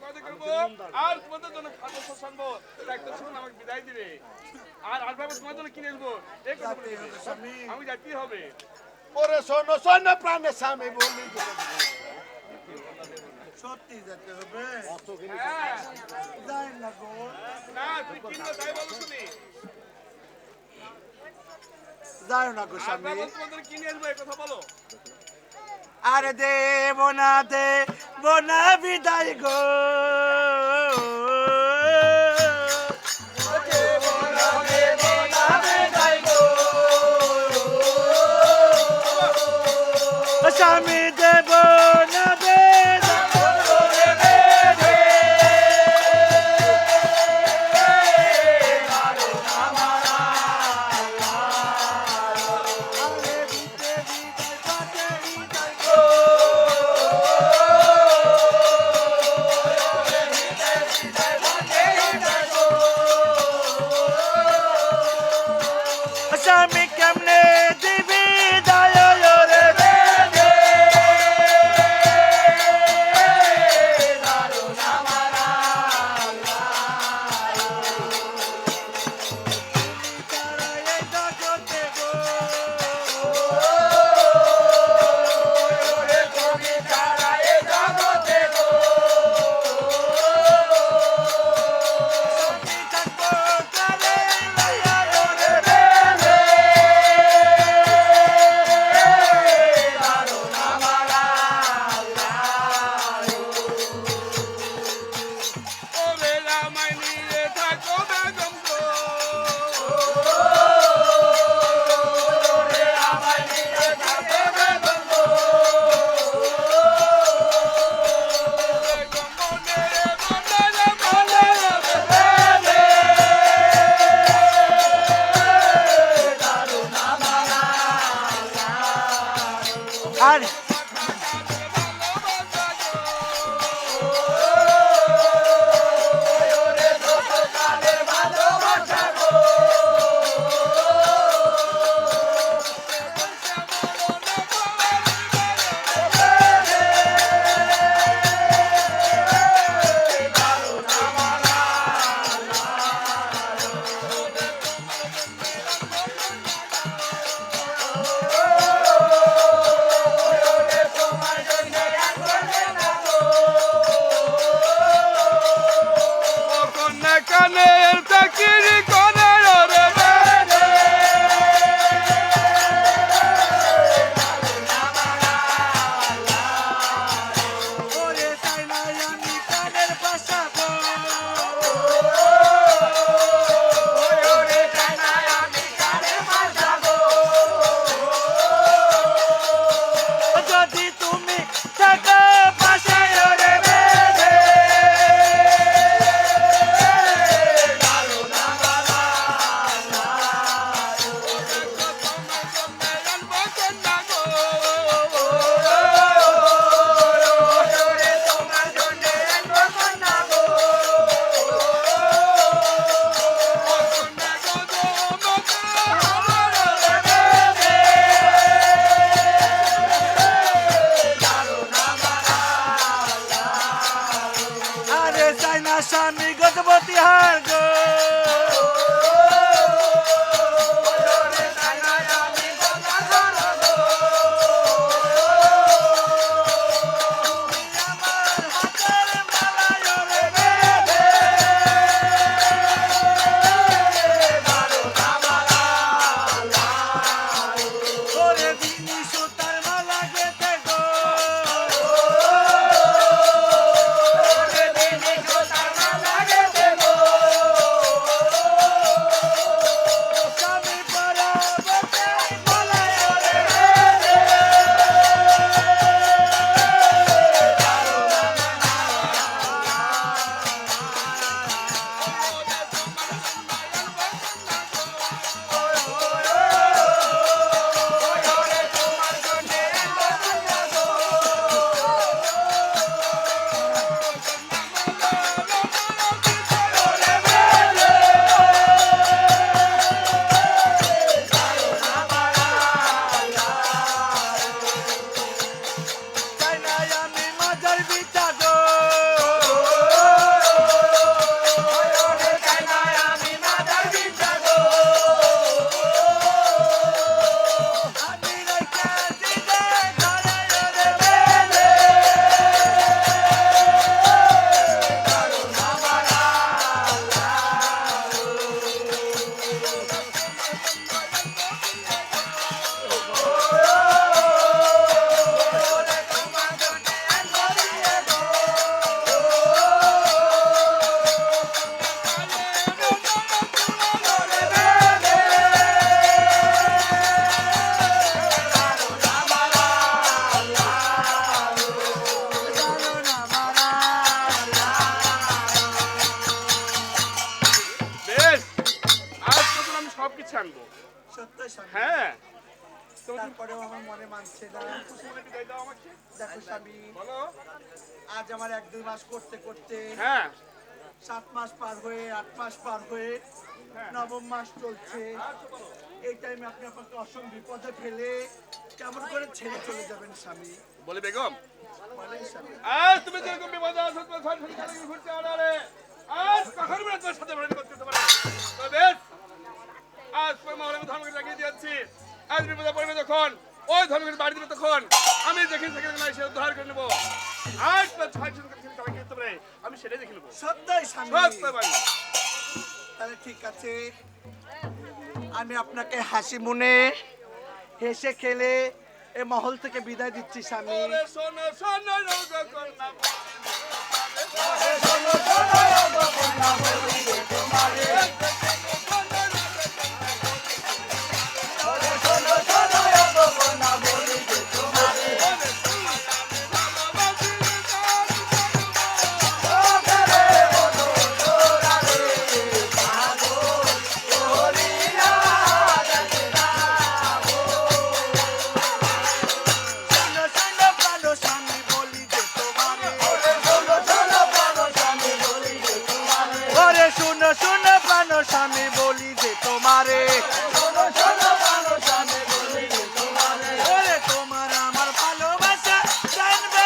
কথা করবো আর তোমাদের জন্য খাদ্য শস্য আনবো দায়িত্ব শুনুন আমাকে বিদায় দিবে আর আসবাব তোমার জন্য কিনে আসবো এই কথা বলে আমি যাইতেই হবে ওরে শোনো শোনো প্রাণের স্বামী বলি সত্যি যেতে হবে যাই না গো না তুই কিনবো তাই বলো শুনি যাই না গো স্বামী তোমাদের কিনে আসবো এই কথা বলো আরে দেব না বিদায় গো স্বামী দেব না স্বামী কেমনে দিবি দায় রে আর যদি তুমি টাকা পাশায় রে বেঁধে আরে চাই না স্বামী গজপতি হার গো সত্য স্বামী, হ্যাঁ তারপরেও আমার মনে মানছে না। খুশি মনে বিদায় দাও আমাকে। দেখো স্বামী, বলো। আজ আমার 1-2 মাস করতে করতে হ্যাঁ 7 মাস পার হয়ে 8 মাস পার হয়ে হ্যাঁ। 9ম মাস চলছে। আচ্ছা বলো। এই টাইমে আপনি আপনাকে অসম বিপদে ফেলে কেমন করে ছেড়ে চলে যাবেন স্বামী? বলে বেগম, বলেন স্বামী। আজ তুমি যেরকম বিপদে আছো তোমার সংসার চালিয়ে ঘুরতে আড়ালে, আজ কখনো বেড়ে তোমার সাথে বেড়ে করতে পারে তো বেশ। আজ তোমার মহলে আমি ধর্মকে লাগিয়ে দিয়েছি। আজ বিপদে পড়বে যখন ওই ধর্মকে বাড়ি দিবে তখন আমি যেখানে সেখানে না এসে উদ্ধার করে নেবো। আজ তোমার ছয় জন করে সবাই করতে পারে আমি সেটাই দেখে নেবো। সত্যই স্বামী। সত্য বাড়ি। তাহলে ঠিক আছে, আমি আপনাকে হাসি মুনে হেসে খেলে এ মহল থেকে বিদায় দিচ্ছি স্বামী। ওরে শোনো শোনো রোগ কন্যা শুনো শুনো প্রাণ স্বামী বলি যে তোমারে, ওরে তোমার আমার ভালোবাসা জানবে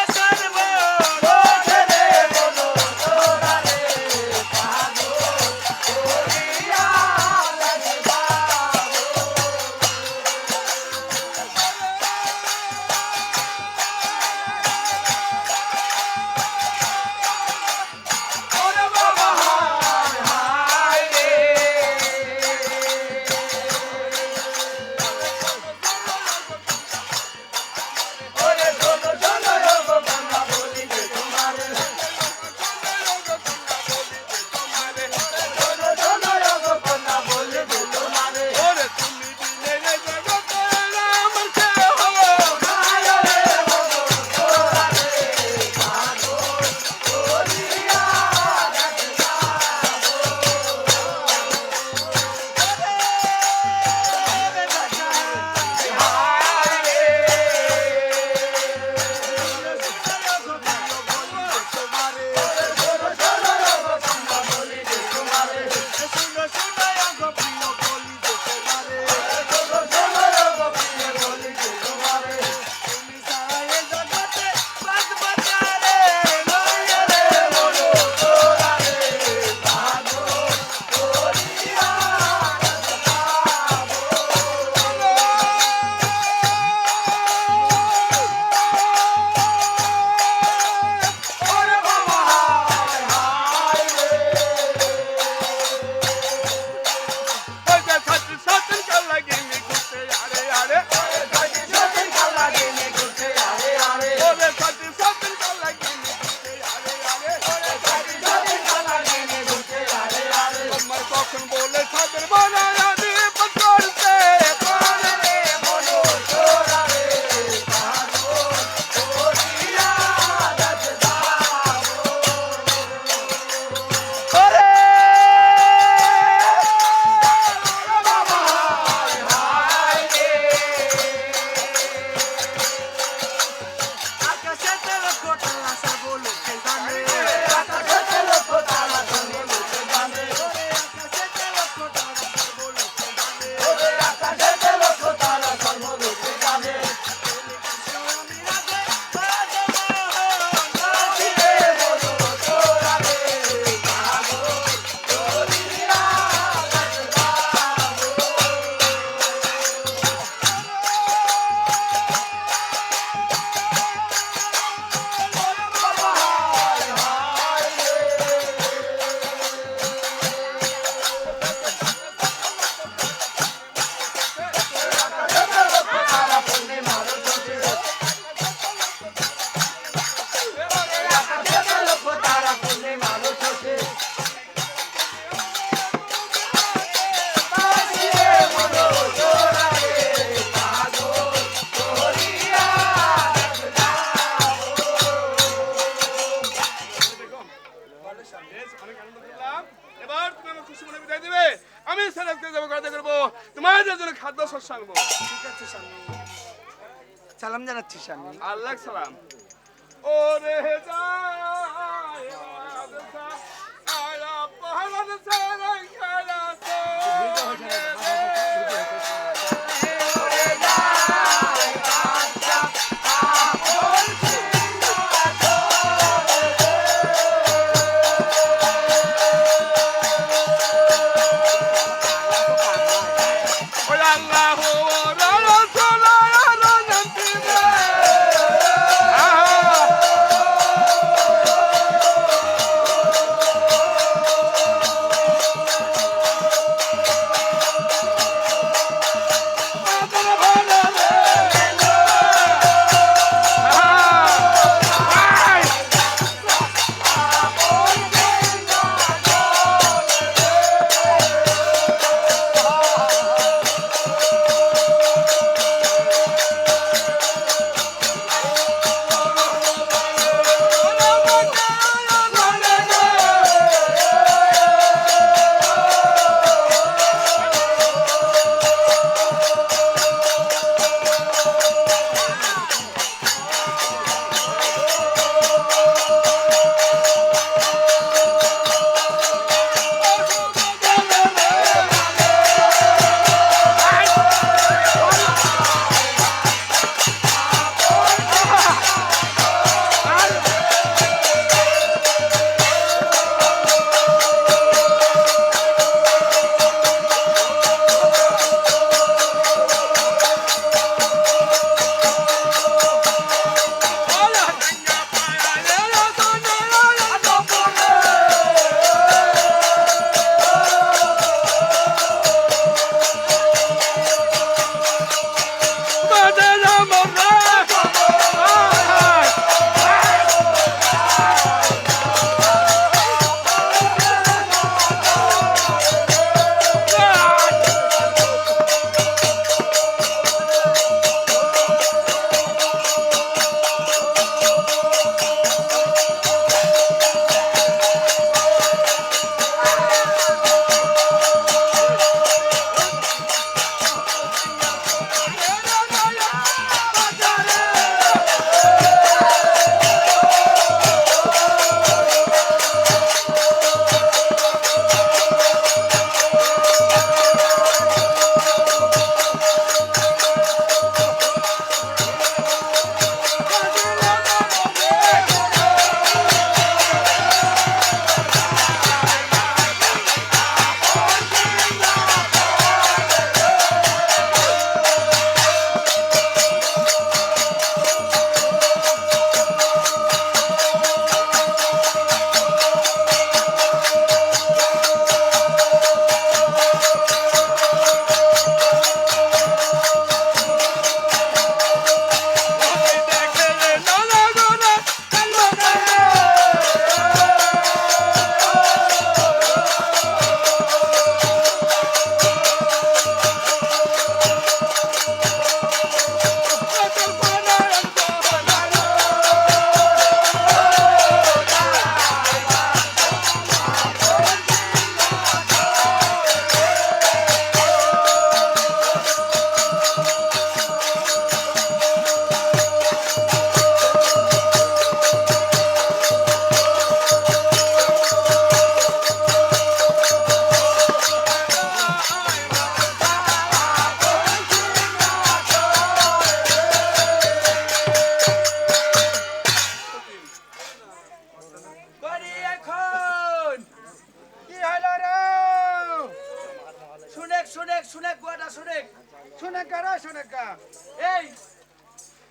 তাহলে স্বামী বেশ, অনেক আনন্দ করলাম। এবার তুমি আমার খুশি মনে বিদায় দিবে। আমি স্যারকে যাবো, কাজে করবো, তোমাদের জন্য খাদ্য শস্য আনবো। ঠিক আছে স্বামী, সালাম জানাচ্ছি স্বামী। আল্লাহ সালাম। ওরে যায় বাদশা আলা পাহাড় সারা খেলা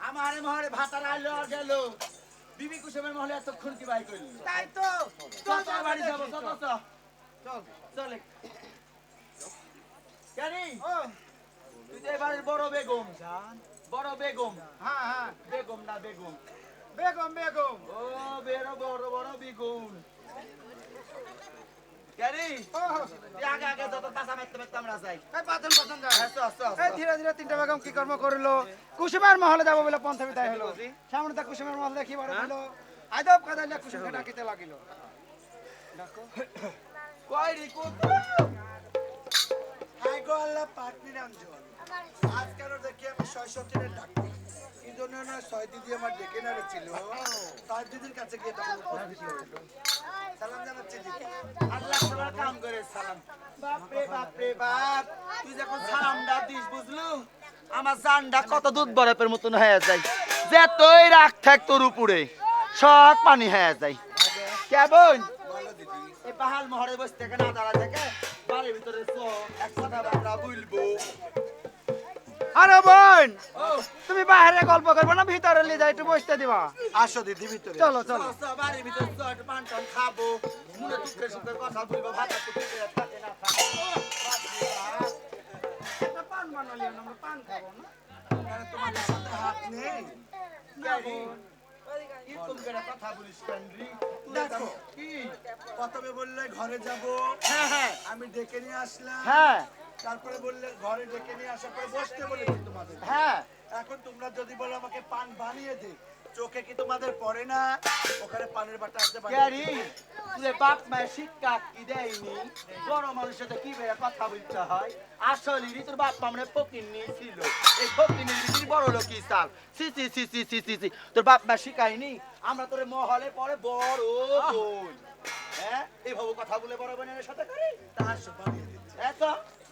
আমারে মহরে ভাতার আইলো আর গেল বিবি কুসুমের মহলে এতক্ষণ কি বাই করলি তাই তো চল বাড়ি যাবো চল চল চল চলে জানি ও তুই তো এবারের বড় বেগম বড় বেগম হ্যাঁ হ্যাঁ বেগম না বেগম বেগম বেগম ও বেরো বড় বড় বেগম জানি ও আগে আগে যত পাশা মারতে মারতে আমরা যাই এই পাতন পাতন যা আস্তে আস্তে এই ধীরে ধীরে তিনটা বেগম কি কর্ম করিল কুসুমের মহলে যাব বলে পন্থা বিদায় হলো সামনে তা কুসুমের মহল দেখি বড় হলো আদব কাদাইলা কুসুমকে ডাকিতে লাগিল কই রে কুত হাই গো আল্লাহ পাক নিরঞ্জন আজকালও দেখি আমি ৬০০ ডাক্তার এই জন্য না ৬ দিদি আমার ডেকে নাড়েছিল তার দিদির কাছে গিয়ে তখন উপস্থিত হয়েছিল। সালাম জানাচ্ছি দিদি। আল্লাহ তোমার কাম করে সালাম। বাপ রে বাপ তুই যখন সালামটা দিস বুঝলু আমার জানটা কত দুধ বরফের মতন হয়ে যায় যে তুই রাখ থাক তোর উপরে সব পানি হয়ে যায় কেমন বলো দিদি। এই পাহাড় মহরে বসে থেকে না দাঁড়া থেকে বাড়ির ভিতরে এক কথা আমরা বলবো। আরে বোন ও তুমি বাইরে গল্প করবে না ভিতরে নিয়ে যাই একটু বসতে দিবা আসো দিদি ভিতরে। চলো চলো বাড়ির ভিতরে একটু পান টান খাবো মনে দুঃখের সুখের কথা বলবো ভাতা তো পেটে থাকে না থাকে একটা পান বানালি আমরা পান খাবো না কেন তোমাদের সাথে হাত নেই? এরকম করে কথা বলিস কেন রে? দেখো কি প্রথমে বললে ঘরে যাব হ্যাঁ হ্যাঁ আমি ডেকে নিয়ে আসলাম হ্যাঁ তারপরে বললে ঘরে ডেকে নিয়ে আসার পরে বসতে বলেছি তোমাদের। হ্যাঁ এখন তোমরা যদি বলো আমাকে পান বানিয়ে দে চোখে কি তোমাদের পড়ে না ওখানে পানের বাটা আছে ক্যারি তুই বাপ মায়ের শিক্ষা কি দেয়নি বড় মানুষের সাথে কি বেড়ে কথা বলতে হয় আসলে তোর বাপ মা মানে ফকির নিয়েছিল এই ফকির নিয়ে বড় লোকই চাল সি সি সি সি সি সি সি তোর বাপ মা শিখায়নি আমরা তোর মহলে পরে বড় বোন হ্যাঁ এইভাবে কথা বলে বড় বোনের সাথে করি তাহার সব বানিয়ে দিচ্ছে এত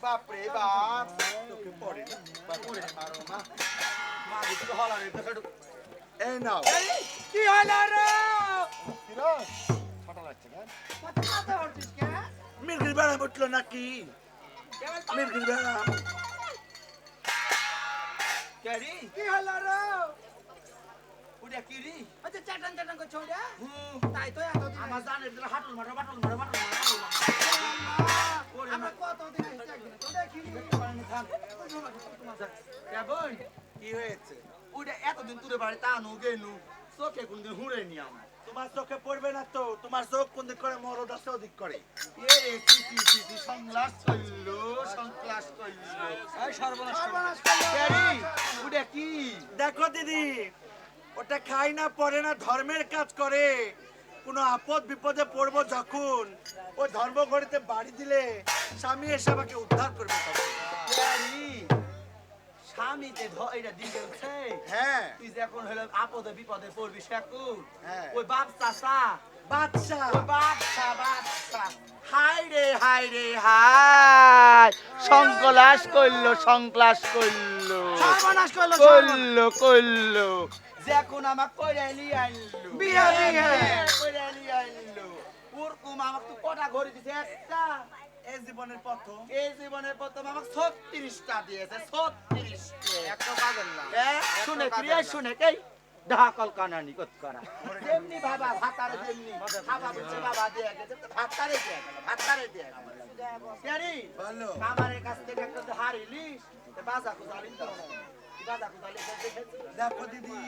বাপ রে বাপ চোখে পড়ে না। ওরে মারো মা মা দিতে হলারে দেখো এই নাও কি হলো রে ছটা লাগছে না মাথা মাথা উঠছিস কে মির্গির বেড়া উঠলো নাকি মির্গির বেড়া ক্যারি কি হলো রে ওটা কি রে আচ্ছা চাটান চাটান করছো রে হুম তাই তো এতদিন আমার জানের ভিতরে হাঁটুল মারো বাটুল মারো বাটুল মারো বাটুল মারো আমরা কতদিন চেষ্টা করি তো দেখি কেবল কি হয়েছে ওটা এতদিন তুলে বাড়ি টানু গেলু চোখে কোনদিন হুড়ে নি আমার তোমার চোখে পড়বে না তো তোমার চোখ কোন দিক করে মরদ আছে ওদিক করে এ কি সংলাস কইলো সংলাস কইলো এই সর্বনাশ সর্বনাশ করলো। ক্যারি ওটা কি দেখো দিদি ওটা খাই না পড়ে না ধর্মের কাজ করে কোনো আপদ বিপদে পড়বো যখন ওই ধর্মঘড়িতে বাড়ি দিলে স্বামী এসে আমাকে উদ্ধার করবে তখন। ক্যারি স্বামীতে এটা দিয়েছে হ্যাঁ তুই যখন হলো আপদে বিপদে পড়বি সেকুন হ্যাঁ। ওই বাপ চাষা বাচ্চা ওই বাচ্চা হাই রে হাই সংকলাস করলো সংক্লাস করলো সর্বনাশ করলো করলো যখন আমাক কইরালি আনলো বিয়া দিয়ে। কইরালি আনলো ওরকম আমাক তো কটা ঘড়ি দিছে একটা এই জীবনের প্রথম এই জীবনের প্রথম আমাক 36টা দিয়েছে 36 একটা পাগল না শুনে ক্রিয়া শুনে কে ঢাকল কানানি কত করা যেমনি বাবা ভাতারে যেমনি খাবা বলছে বাবা দিয়ে গেছে তো ভাতারে দিয়ে গেল ভাতারে দিয়ে গেল ক্যারি বলো কামারের কাছ থেকে একটা হারিলিস বাজা কুজালিন তো বাজা কুজালি দেখেছি দেখো দিদি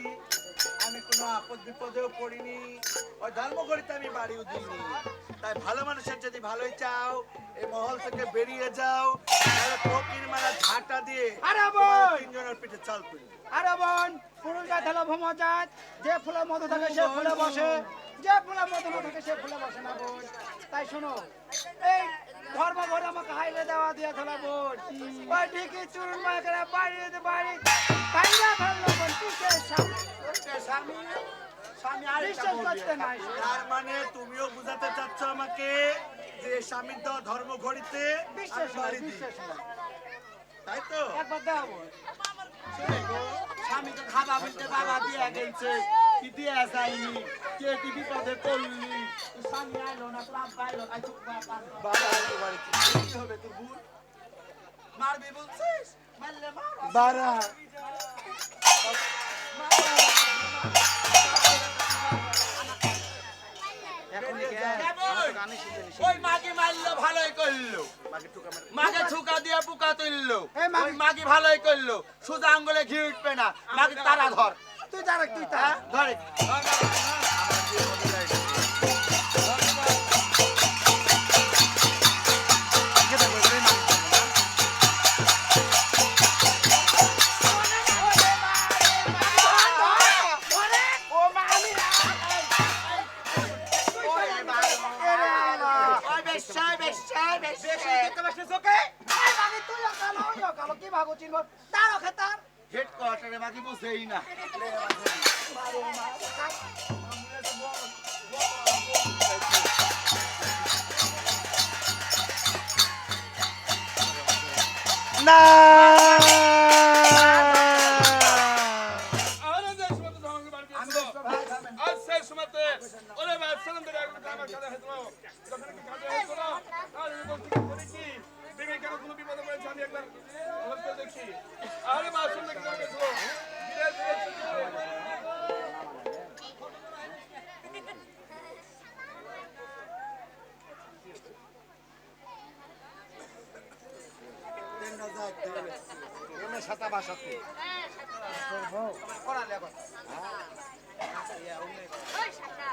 আমি কোনো আপদ বিপদেও পড়িনি ওই ধর্মঘড়িতে আমি বাড়িও দিইনি তাই ভালো মানুষের যদি ভালোই চাও এই মহল থেকে বেরিয়ে যাও তাহলে ফকির মারা ঝাঁটা দিয়ে আরে তোমার বোন! তিনজনের পিঠে চাল করি আরে বোন পুরুষ গাছ হলো ভ্রমজাত যে ফুলে মধু থাকে সে ফুলে বসে যে ফুলে মধু না থাকে সে ফুলে বসে না বোন তাই শোনো এই ধর্ম ঘরে আমাকে হাইলে দেওয়া দিয়ে খেলা বোন ওই ঠিকই চুরুন মায় করে বাড়ি কাইরা ফেললো বোন কিসের স্বামী স্বামী স্বামী আর বিশ্বাস করতে নাই তার মানে তুমিও বুঝাতে চাচ্ছ আমাকে যে স্বামীর দেওয়া ধর্মঘড়িতে বিশ্বাস আমি বাড়ি দিই। বিশ্বাস তাই তো একবার দাও বোন স্বামী তো খাবা বলতে বাবা দিয়ে গেছে কি দিয়ে যায়নি কে কি বিপদে পড়লি স্বামী আইলো না তোর আব্বা আইলো না চুপ বাবা আইলো বাড়িতে কি হবে তোর ভুল মারবি বলছিস মারলে মার বারা ওই মাকে মারলো ভালোই করলো মাকে থুকা দিয়ে বুকা তুললো এই মাকে- ওই মাকে ভালোই করলো সোজা আঙ্গুলে ঘি উঠবে না মাকে তারা ধর তুই যারা তুই তা হ্যাঁ ধরে বেশি দেখতে পাস না চোখে এই মাগি তুইও কালো ওইও কালো কি ভাগো চিনব তারও খেতার হেডকোয়ার্টারে মাগি বুঝেই না মারে মা না আরে যে সময় তো আমাকে বাড়ি আমি দিয়েছিল ভাই থামেন আজ সেই সময়তে ওরে ভাই সালাম ধরে একদম আমার কাছে হয়েছিল যখন কি কাজে হয়েছিল আর আমি বলছি করে কি বিবে কেন কোনো বিপদে পড়েছে আমি একবার ভালো করে দেখি আরে মা শুনতে কি গেছিল ধীরে ধীরে এমনি সাতা ভাষাতে করা লেখা ওই সাতটা